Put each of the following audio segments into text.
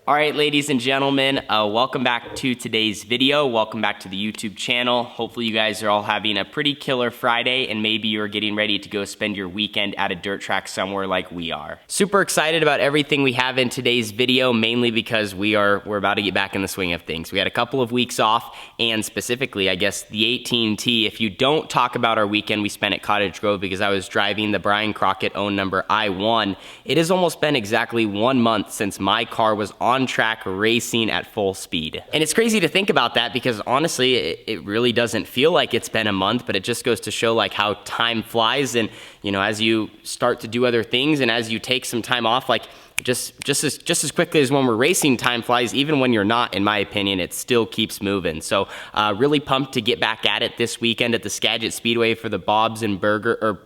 All right, ladies and gentlemen, welcome back to today's video. Welcome back to the YouTube channel. Hopefully you guys are all having a pretty killer Friday and maybe you're getting ready to go spend your weekend at a dirt track somewhere like we are. Super excited about everything we have in today's video, mainly because we're about to get back in the swing of things. We had a couple of weeks off, and specifically, I guess, the 18T. If you don't talk about our weekend we spent at Cottage Grove, because I was driving the Brian Crockett owned number I-1, it has almost been exactly 1 month since my car was on track racing at full speed. And it's crazy to think about that because honestly, it really doesn't feel like it's been a month, but it just goes to show like how time flies. And you know, as you start to do other things and as you take some time off, like just as quickly as when we're racing, time flies. Even when you're not, in my opinion, it still keeps moving. So really pumped to get back at it this weekend at the Skagit Speedway for the Bob's and Burger,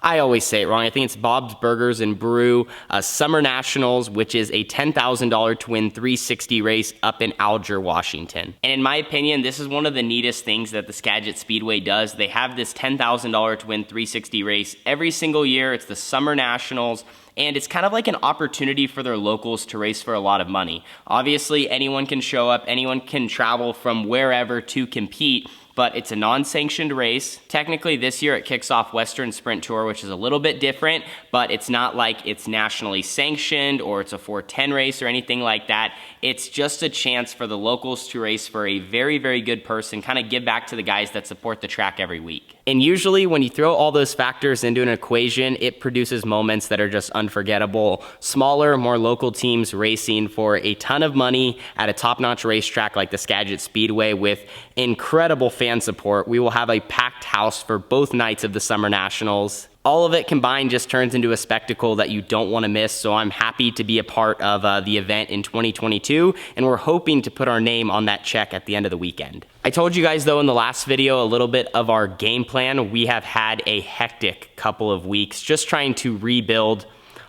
I always say it wrong. I think it's Bob's Burgers and Brew Summer Nationals, which is a $10,000 to win 360 race up in Alger, Washington. And in my opinion, this is one of the neatest things that the Skagit Speedway does. They have this $10,000 to win 360 race every single year. It's the Summer Nationals. And it's kind of like an opportunity for their locals to race for a lot of money. Obviously, anyone can show up, anyone can travel from wherever to compete, but it's a non-sanctioned race. Technically, this year it kicks off Western Sprint Tour, which is a little bit different, but it's not like it's nationally sanctioned or it's a 410 race or anything like that. It's just a chance for the locals to race for a very, very good person, kind of give back to the guys that support the track every week. And usually when you throw all those factors into an equation, it produces moments that are just unforgettable. Smaller, more local teams racing for a ton of money at a top-notch racetrack like the Skagit Speedway with incredible fan support. We will have a packed house for both nights of the Summer Nationals. All of it combined just turns into a spectacle that you don't want to miss, so I'm happy to be a part of the event in 2022, and we're hoping to put our name on that check at the end of the weekend. I told you guys, though, in the last video a little bit of our game plan. We have had a hectic couple of weeks just trying to rebuild,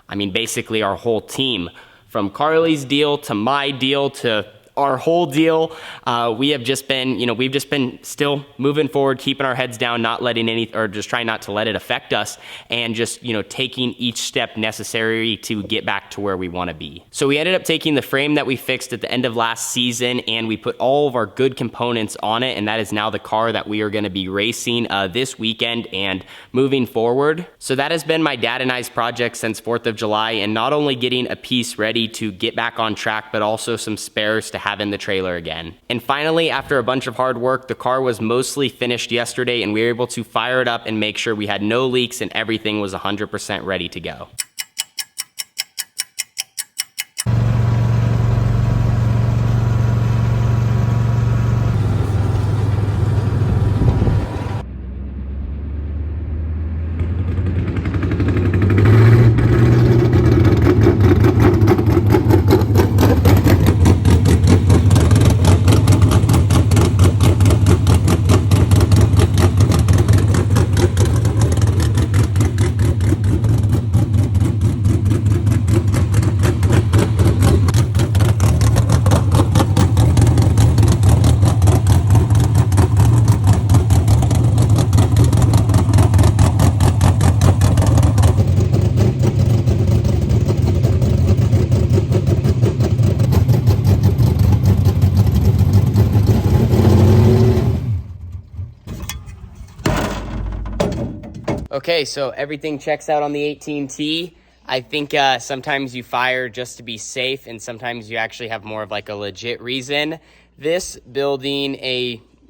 basically our whole team. From Carly's deal to my deal to our whole deal. We've just been still moving forward, keeping our heads down, not letting just trying not to let it affect us, and just, taking each step necessary to get back to where we want to be. So we ended up taking the frame that we fixed at the end of last season, and we put all of our good components on it, and that is now the car that we are going to be racing this weekend and moving forward. So that has been my dad and I's project since 4th of July, and not only getting a piece ready to get back on track, but also some spares to have in the trailer again. And finally, after a bunch of hard work, the car was mostly finished yesterday, and we were able to fire it up and make sure we had no leaks and everything was 100% ready to go. Okay, so everything checks out on the 18T. I think sometimes you fire just to be safe, and sometimes you actually have more of like a legit reason. This building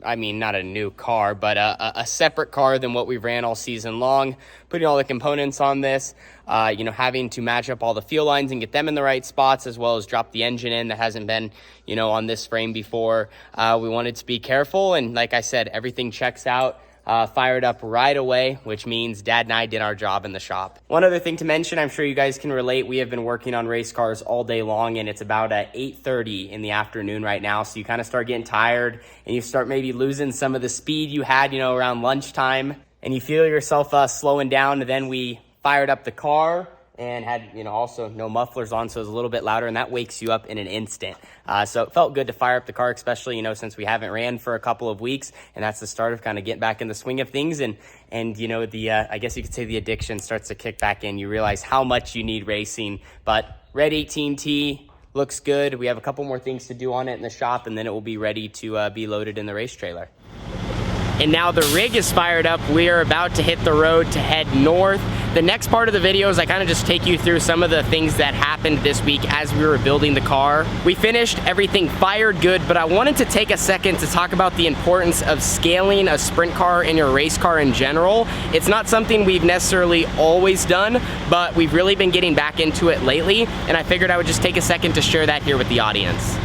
not a new car, but a separate car than what we ran all season long, putting all the components on this, having to match up all the fuel lines and get them in the right spots, as well as drop the engine in that hasn't been, on this frame before. We wanted to be careful, and like I said, everything checks out. Fired up right away, which means Dad and I did our job in the shop. One other thing to mention, I'm sure you guys can relate, we have been working on race cars all day long, and it's about 8:30 in the afternoon right now, so you kind of start getting tired, and you start maybe losing some of the speed you had, around lunchtime, and you feel yourself slowing down. And then we fired up the car and had, also no mufflers on, so it was a little bit louder, and that wakes you up in an instant. So it felt good to fire up the car, especially, since we haven't ran for a couple of weeks, and that's the start of kind of getting back in the swing of things. And I guess you could say the addiction starts to kick back in. You realize how much you need racing. But Red 18T, looks good. We have a couple more things to do on it in the shop, and then it will be ready to be loaded in the race trailer. And now the rig is fired up. We are about to hit the road to head north. The next part of the video is I kind of just take you through some of the things that happened this week as we were building the car. We finished, everything fired good, but I wanted to take a second to talk about the importance of scaling a sprint car and your race car in general. It's not something we've necessarily always done, but we've really been getting back into it lately, and I figured I would just take a second to share that here with the audience.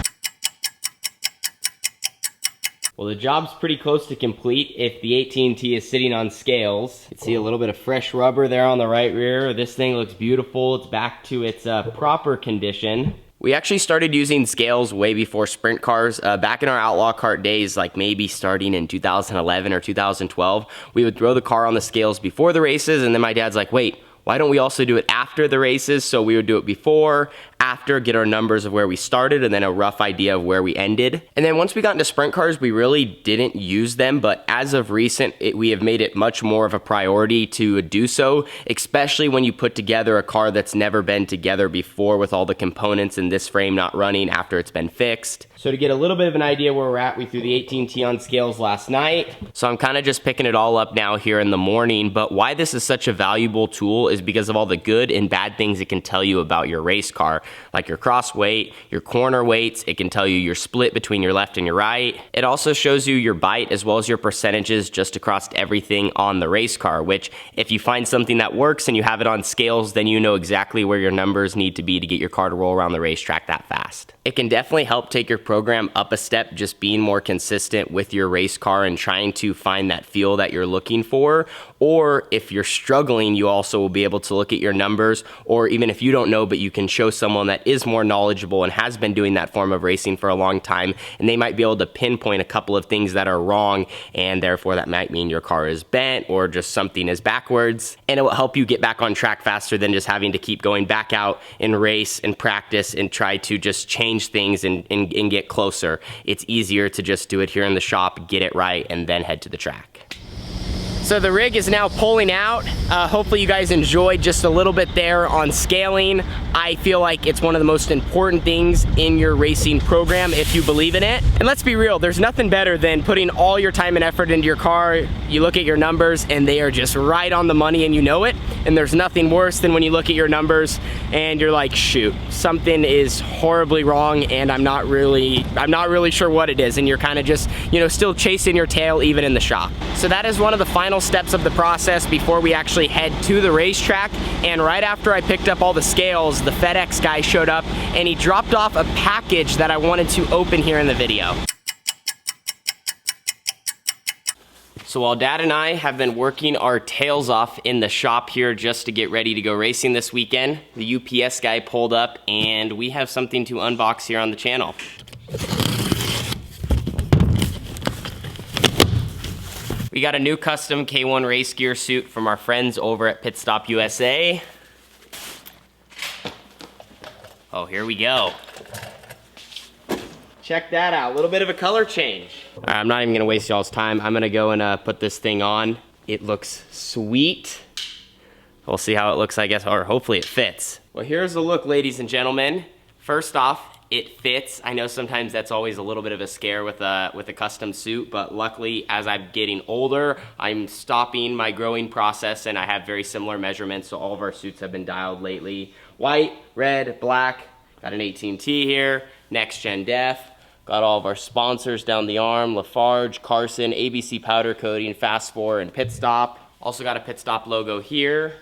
Well, the job's pretty close to complete if the 18T is sitting on scales. You can see a little bit of fresh rubber there on the right rear. This thing looks beautiful. It's back to its proper condition. We actually started using scales way before sprint cars. Back in our Outlaw Kart days, like maybe starting in 2011 or 2012, we would throw the car on the scales before the races, and then my dad's like, wait, why don't we also do it after the races? So we would do it before, after, get our numbers of where we started, and then a rough idea of where we ended. And then once we got into sprint cars, we really didn't use them, but as of recent, we have made it much more of a priority to do so, especially when you put together a car that's never been together before with all the components in this frame not running after it's been fixed. So to get a little bit of an idea where we're at, we threw the 18T on scales last night. So I'm kind of just picking it all up now here in the morning, but why this is such a valuable tool is because of all the good and bad things it can tell you about your race car, like your cross weight, your corner weights. It can tell you your split between your left and your right. It also shows you your bite as well as your percentages just across everything on the race car, which if you find something that works and you have it on scales, then you know exactly where your numbers need to be to get your car to roll around the racetrack that fast. It can definitely help take your program up a step, just being more consistent with your race car and trying to find that feel that you're looking for. Or if you're struggling, you also will be able to look at your numbers, or even if you don't know, but you can show someone that is more knowledgeable and has been doing that form of racing for a long time, and they might be able to pinpoint a couple of things that are wrong, and therefore that might mean your car is bent or just something is backwards, and it will help you get back on track faster than just having to keep going back out and race and practice and try to just change things and get closer. It's easier to just do it here in the shop, get it right, and then head to the track. So the rig is now pulling out. Hopefully you guys enjoyed just a little bit there on scaling. I feel like it's one of the most important things in your racing program if you believe in it. And let's be real, there's nothing better than putting all your time and effort into your car. You look at your numbers and they are just right on the money and you know it. And there's nothing worse than when you look at your numbers and you're like, shoot, something is horribly wrong and I'm not really sure what it is. And you're kind of just, you know, still chasing your tail even in the shop. So that is one of the final steps of the process before we actually head to the racetrack. And right after I picked up all the scales, the FedEx guy showed up and he dropped off a package that I wanted to open here in the video. So while Dad and I have been working our tails off in the shop here just to get ready to go racing this weekend, the UPS guy pulled up and we have something to unbox here on the channel. We got a new custom K1 race gear suit from our friends over at Pit Stop USA. Oh, here we go. Check that out, a little bit of a color change. All right, I'm not even gonna waste y'all's time. I'm gonna go and put this thing on. It looks sweet. We'll see how it looks, I guess, or hopefully it fits. Well, here's the look, ladies and gentlemen. First off, it fits. I know sometimes that's always a little bit of a scare with a custom suit, but luckily as I'm getting older, I'm stopping my growing process and I have very similar measurements, so all of our suits have been dialed lately. White, red, black, got an 18T here, Next Gen Def, got all of our sponsors down the arm, Lafarge, Carson, ABC Powder Coating, Fast 4, and Pit Stop. Also got a Pit Stop logo here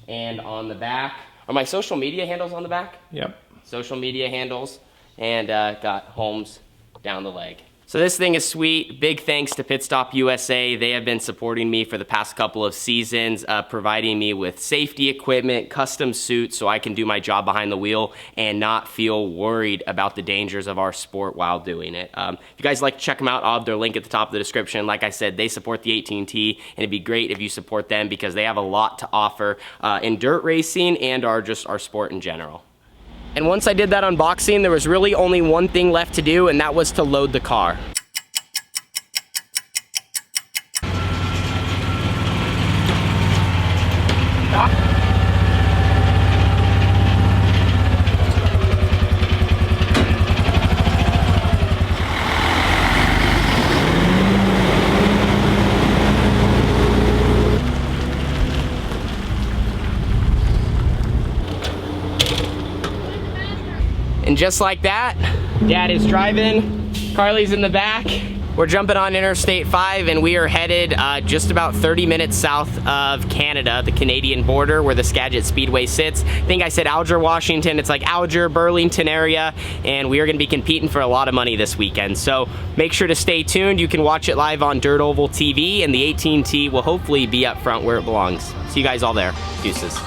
and on the back. Are my social media handles on the back? Yep. Social media handles. And got Holmes down the leg. So this thing is sweet. Big thanks to Pit Stop USA. They have been supporting me for the past couple of seasons, providing me with safety equipment, custom suits, so I can do my job behind the wheel and not feel worried about the dangers of our sport while doing it. If you guys like to check them out, I'll have their link at the top of the description. Like I said, they support the 18T, and it'd be great if you support them because they have a lot to offer in dirt racing and just our sport in general. And once I did that unboxing, there was really only one thing left to do, and that was to load the car. And just like that, Dad is driving, Carly's in the back. We're jumping on Interstate 5 and we are headed just about 30 minutes south of Canada, the Canadian border where the Skagit Speedway sits. I think I said Alger, Washington. It's like Alger, Burlington area, and we are gonna be competing for a lot of money this weekend. So make sure to stay tuned. You can watch it live on Dirt Oval TV, and the 18T will hopefully be up front where it belongs. See you guys all there. Deuces.